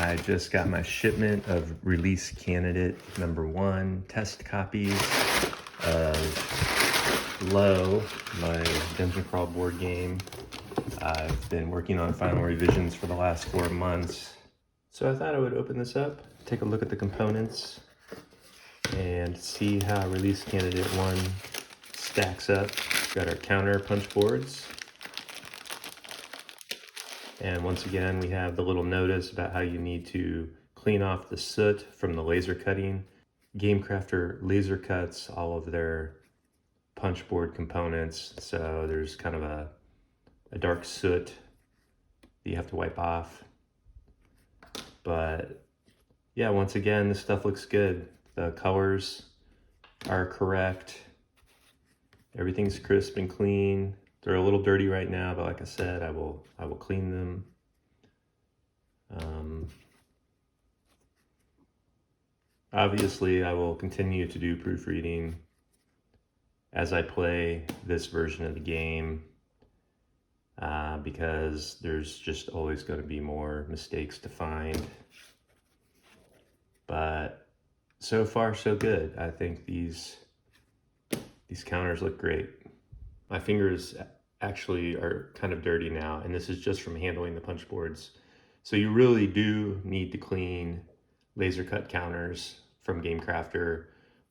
I just got my shipment of release candidate #1 test copies of Low, my dungeon crawl board game. I've been working on final revisions for the last 4 months. So I thought I would open this up, take a look at the components, and see how release candidate 1 stacks up. We've got our counter punch boards. And once again, we have the little notice about how you need to clean off the soot from the laser cutting. GameCrafter laser cuts all of their punch board components, so there's kind of a dark soot that you have to wipe off. But yeah, once again, this stuff looks good. The colors are correct. Everything's crisp and clean. They're a little dirty right now, but like I said, I will clean them. Obviously, I will continue to do proofreading as I play this version of the game, because there's just always going to be more mistakes to find. But so far, so good. I think these counters look great. My fingers actually are kind of dirty now, and this is just from handling the punch boards. So you really do need to clean laser cut counters from GameCrafter,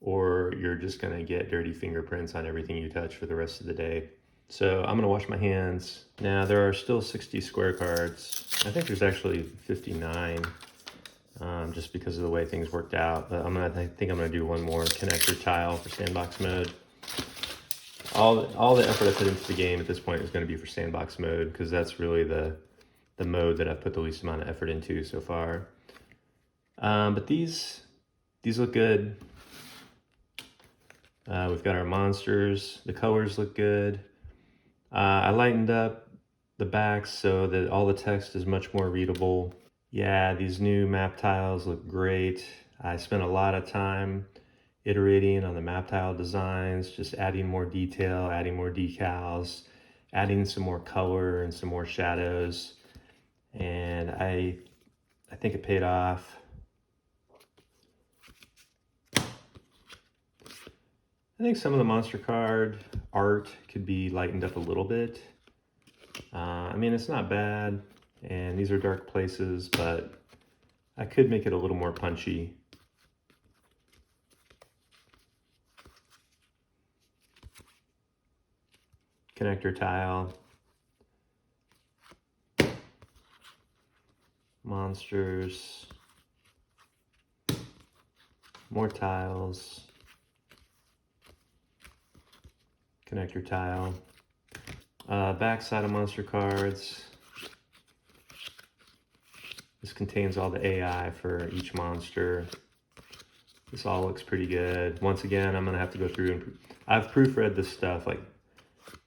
or you're just gonna get dirty fingerprints on everything you touch for the rest of the day. So I'm gonna wash my hands. Now there are still 60 square cards. I think there's actually 59, just because of the way things worked out. But I think I'm gonna do one more connector tile for sandbox mode. All the effort I put into the game at this point is going to be for sandbox mode, because that's really the mode that I've put the least amount of effort into so far. But these look good. We've got our monsters. The colors look good. I lightened up the backs so that all the text is much more readable. Yeah, these new map tiles look great. I spent a lot of time iterating on the map tile designs, just adding more detail, adding more decals, adding some more color and some more shadows. And I think it paid off. I think some of the monster card art could be lightened up a little bit. I mean, it's not bad, and these are dark places, but I could make it a little more punchy. Connector tile, monsters, more tiles, connector tile, backside of monster cards. This contains all the AI for each monster. This all looks pretty good. Once again, I'm gonna have to go through and I've proofread this stuff like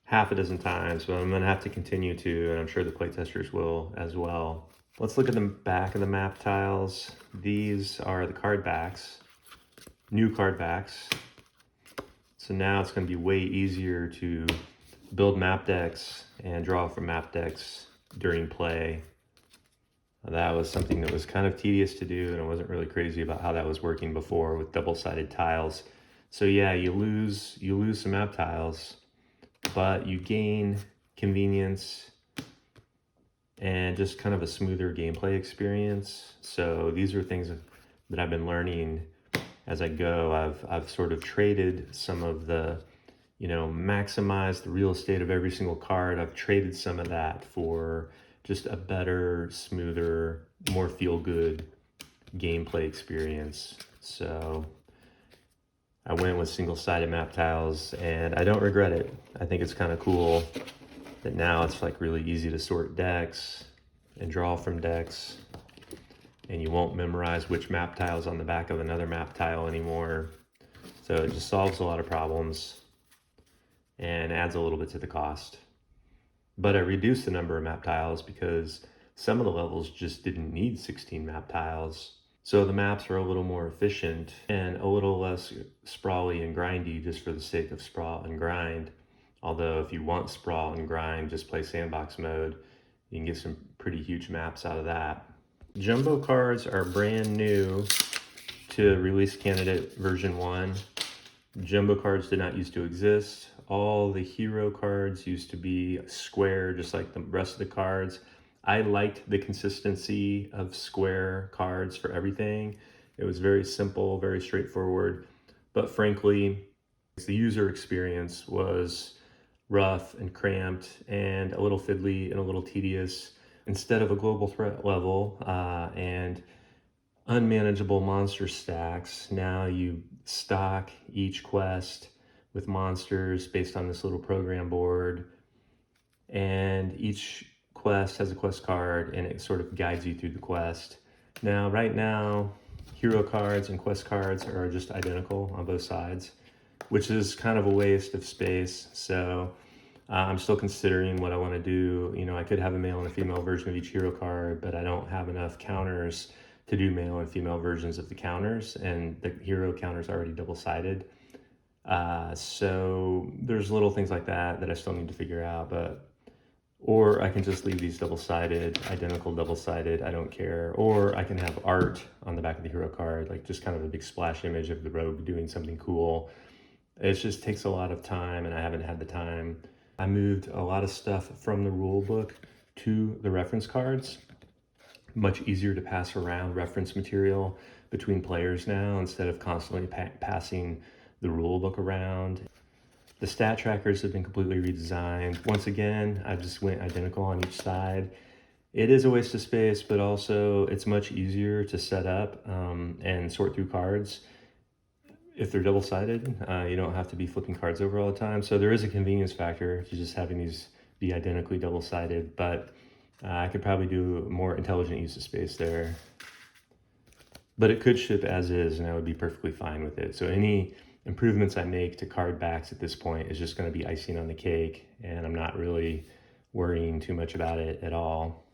half a dozen times, but I'm gonna have to continue to, and I'm sure the playtesters will as well. Let's look at the back of the map tiles. These are the card backs, new card backs. So now it's gonna be way easier to build map decks and draw from map decks during play. That was something that was kind of tedious to do, and I wasn't really crazy about how that was working before with double-sided tiles. So yeah, you lose some map tiles, but you gain convenience and just kind of a smoother gameplay experience. So these are things that I've been learning as I go. I've sort of traded some of the, maximize the real estate of every single card. I've traded some of that for just a better, smoother, more feel-good gameplay experience. So I went with single-sided map tiles, and I don't regret it. I think it's kind of cool that now it's like really easy to sort decks and draw from decks, and you won't memorize which map tile's on the back of another map tile anymore. So it just solves a lot of problems and adds a little bit to the cost. But I reduced the number of map tiles because some of the levels just didn't need 16 map tiles. So the maps are a little more efficient and a little less sprawly and grindy just for the sake of sprawl and grind. Although if you want sprawl and grind, just play sandbox mode. You can get some pretty huge maps out of that. Jumbo cards are brand new to release candidate version 1. Jumbo cards did not used to exist. All the hero cards used to be square, just like the rest of the cards. I liked the consistency of square cards for everything. It was very simple, very straightforward. But frankly, the user experience was rough and cramped and a little fiddly and a little tedious. Instead of a global threat level and unmanageable monster stacks, now you stock each quest with monsters based on this little program board, and each quest has a quest card and it sort of guides you through the quest. Now, right now, hero cards and quest cards are just identical on both sides, which is kind of a waste of space. So I'm still considering what I want to do. You know, I could have a male and a female version of each hero card, but I don't have enough counters to do male and female versions of the counters, and the hero counter's already double-sided. So there's little things like that that I still need to figure out, or I can just leave these double-sided, identical double-sided, I don't care. Or I can have art on the back of the hero card, like just kind of a big splash image of the rogue doing something cool. It just takes a lot of time, and I haven't had the time. I moved a lot of stuff from the rule book to the reference cards. Much easier to pass around reference material between players now instead of constantly passing the rule book around. The stat trackers have been completely redesigned. Once again, I just went identical on each side. It is a waste of space, but also it's much easier to set up and sort through cards. If they're double-sided, you don't have to be flipping cards over all the time. So there is a convenience factor to just having these be identically double-sided, but I could probably do more intelligent use of space there. But it could ship as is, and I would be perfectly fine with it. So any improvements I make to card backs at this point is just going to be icing on the cake, and I'm not really worrying too much about it at all.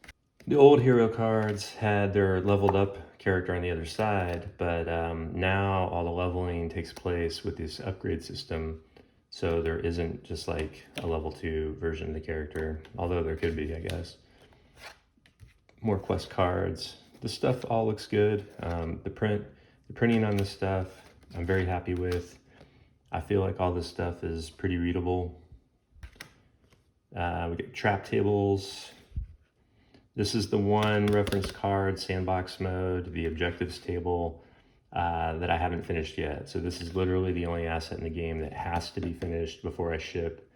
The old hero cards had their leveled up character on the other side, but now all the leveling takes place with this upgrade system. So there isn't just like a level 2 version of the character, although there could be, I guess. More quest cards. The stuff all looks good. The printing on this stuff, I'm very happy with. I feel like all this stuff is pretty readable. We get trap tables. This is the one reference card, sandbox mode, the objectives table that I haven't finished yet. So this is literally the only asset in the game that has to be finished before I ship.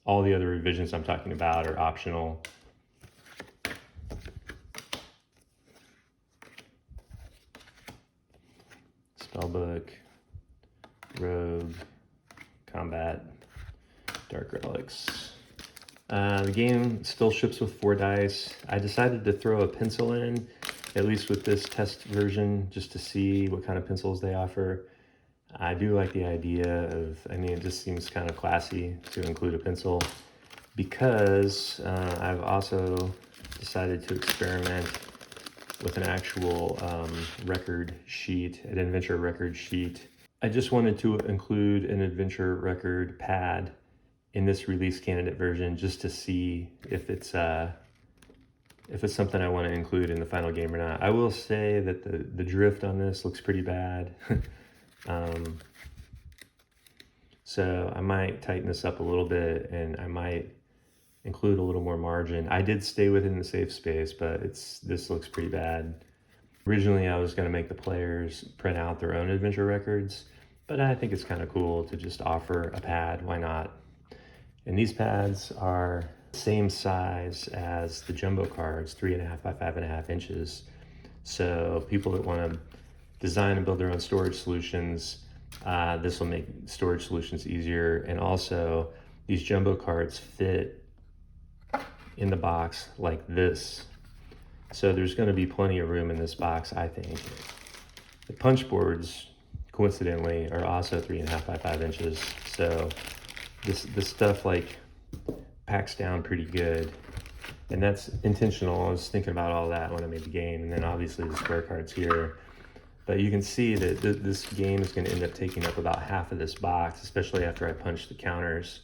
All the other revisions I'm talking about are optional. Spellbook, Rogue, Combat, Dark Relics. The game still ships with 4 dice. I decided to throw a pencil in, at least with this test version, just to see what kind of pencils they offer. I do like the idea of, I mean, it just seems kind of classy to include a pencil, because I've also decided to experiment with an actual record sheet, an adventure record sheet. I just wanted to include an adventure record pad in this release candidate version just to see if it's something I want to include in the final game or not. I will say that the drift on this looks pretty bad. So I might tighten this up a little bit, and I might include a little more margin. I did stay within the safe space, but this looks pretty bad. Originally, I was going to make the players print out their own adventure records, but I think it's kind of cool to just offer a pad. Why not? And these pads are the same size as the jumbo cards, 3.5 by 5.5 inches. So people that want to design and build their own storage solutions, this will make storage solutions easier. And also, these jumbo cards fit in the box like this. So there's going to be plenty of room in this box, I think. The punch boards, coincidentally, are also 3.5 by 5 inches. So this stuff like packs down pretty good. And that's intentional. I was thinking about all that when I made the game. And then obviously the square cards here. But you can see that this game is going to end up taking up about half of this box, especially after I punch the counters.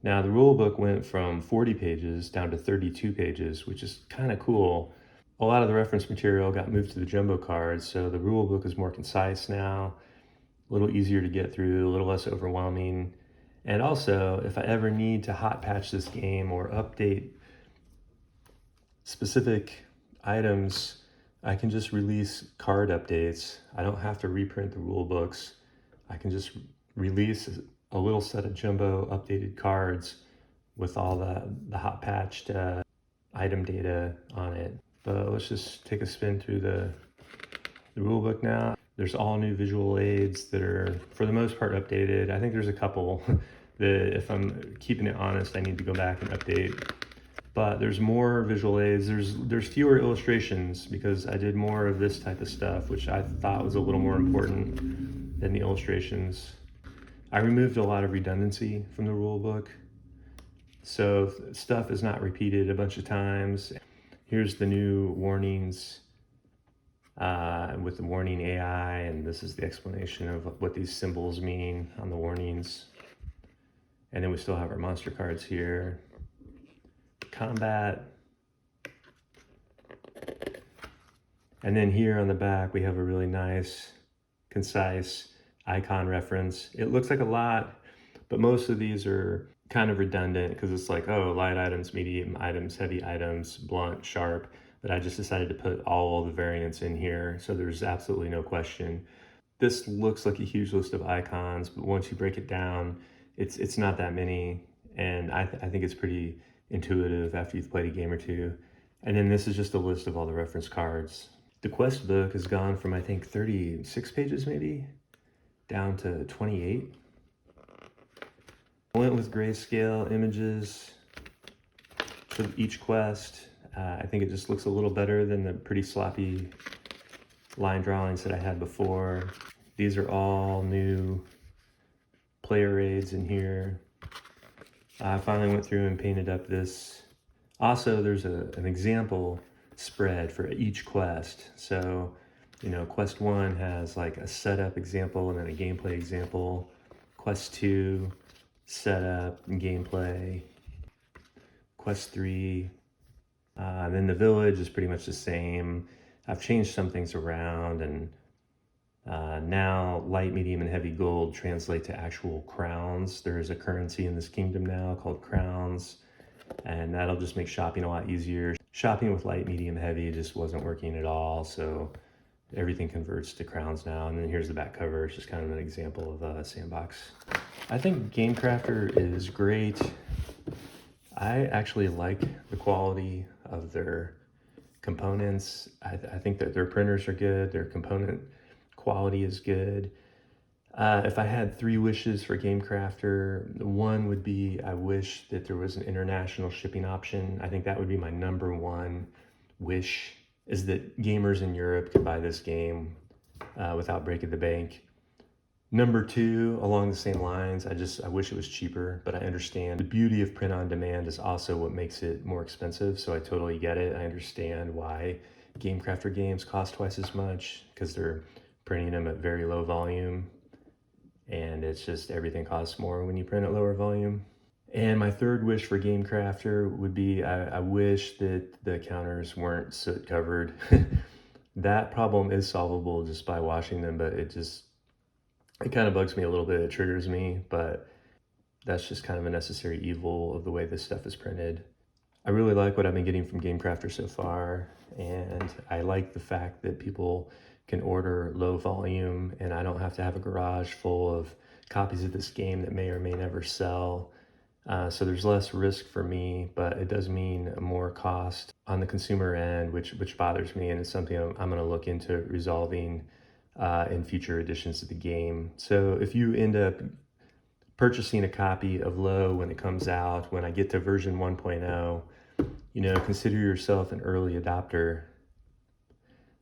Now, the rule book went from 40 pages down to 32 pages, which is kind of cool. a lot of the reference material got moved to the jumbo cards, so the rule book is more concise now, a little easier to get through, a little less overwhelming. And also, if I ever need to hot patch this game or update specific items, I can just release card updates. I don't have to reprint the rule books. I can just release a little set of jumbo updated cards with all the hot patched item data on it. But let's just take a spin through the rule book now. There's all new visual aids that are, for the most part, updated. I think there's a couple that, if I'm keeping it honest, I need to go back and update. But there's more visual aids. There's fewer illustrations because I did more of this type of stuff, which I thought was a little more important than the illustrations. I removed a lot of redundancy from the rule book, so stuff is not repeated a bunch of times. Here's the new warnings with the warning AI, and this is the explanation of what these symbols mean on the warnings. And then we still have our monster cards here. Combat. And then here on the back, we have a really nice, concise icon reference. It looks like a lot, but most of these are kind of redundant because it's like, oh, light items, medium items, heavy items, blunt, sharp. But I just decided to put all the variants in here, so there's absolutely no question. This looks like a huge list of icons, but once you break it down, it's not that many, and I think it's pretty intuitive after you've played a game or two. And then this is just a list of all the reference cards. The quest book has gone from, I think, 36 pages maybe, down to 28. I went with grayscale images for each quest. I think it just looks a little better than the pretty sloppy line drawings that I had before. These are all new player aids in here. I finally went through and painted up this. Also, there's an example spread for each quest. So, you know, quest 1 has like a setup example and then a gameplay example. Quest 2, setup and gameplay. Quest 3, then the village is pretty much the same. I've changed some things around, and now light, medium, and heavy gold translate to actual crowns. There's a currency in this kingdom now called crowns, and that'll just make shopping a lot easier. Shopping with light, medium, heavy just wasn't working at all, so everything converts to crowns now. And then here's the back cover. It's just kind of an example of a sandbox. I think GameCrafter is great. I actually like the quality of their components. I think that their printers are good. Their component quality is good. If I had 3 wishes for GameCrafter, one would be I wish that there was an international shipping option. I think that would be my number 1 wish, is that gamers in Europe could buy this game without breaking the bank. Number 2, along the same lines, I wish it was cheaper, but I understand the beauty of print on demand is also what makes it more expensive, so I totally get it. I understand why GameCrafter games cost twice as much, because they're printing them at very low volume, and it's just everything costs more when you print at lower volume. And my 3rd wish for GameCrafter would be I wish that the counters weren't soot covered. That problem is solvable just by washing them, but it kind of bugs me a little bit. It triggers me, but that's just kind of a necessary evil of the way this stuff is printed. I really like what I've been getting from GameCrafter so far, and I like the fact that people can order low volume and I don't have to have a garage full of copies of this game that may or may never sell. So there's less risk for me, but it does mean more cost on the consumer end, which bothers me, and it's something I'm going to look into resolving in future editions of the game. So if you end up purchasing a copy of Low when it comes out, when I get to version 1.0, you know, consider yourself an early adopter.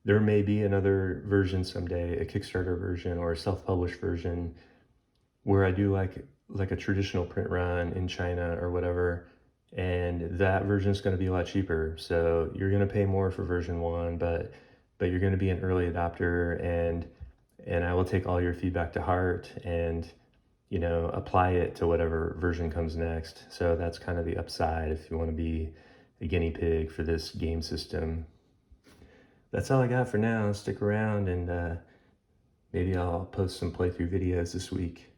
There may be another version someday, a Kickstarter version or a self-published version, where I do like a traditional print run in China or whatever, and that version is going to be a lot cheaper. So you're going to pay more for version 1, but you're going to be an early adopter, and I will take all your feedback to heart and, you know, apply it to whatever version comes next. So that's kind of the upside if you want to be a guinea pig for this game system. that's all I got for now. Stick around and maybe I'll post some playthrough videos this week.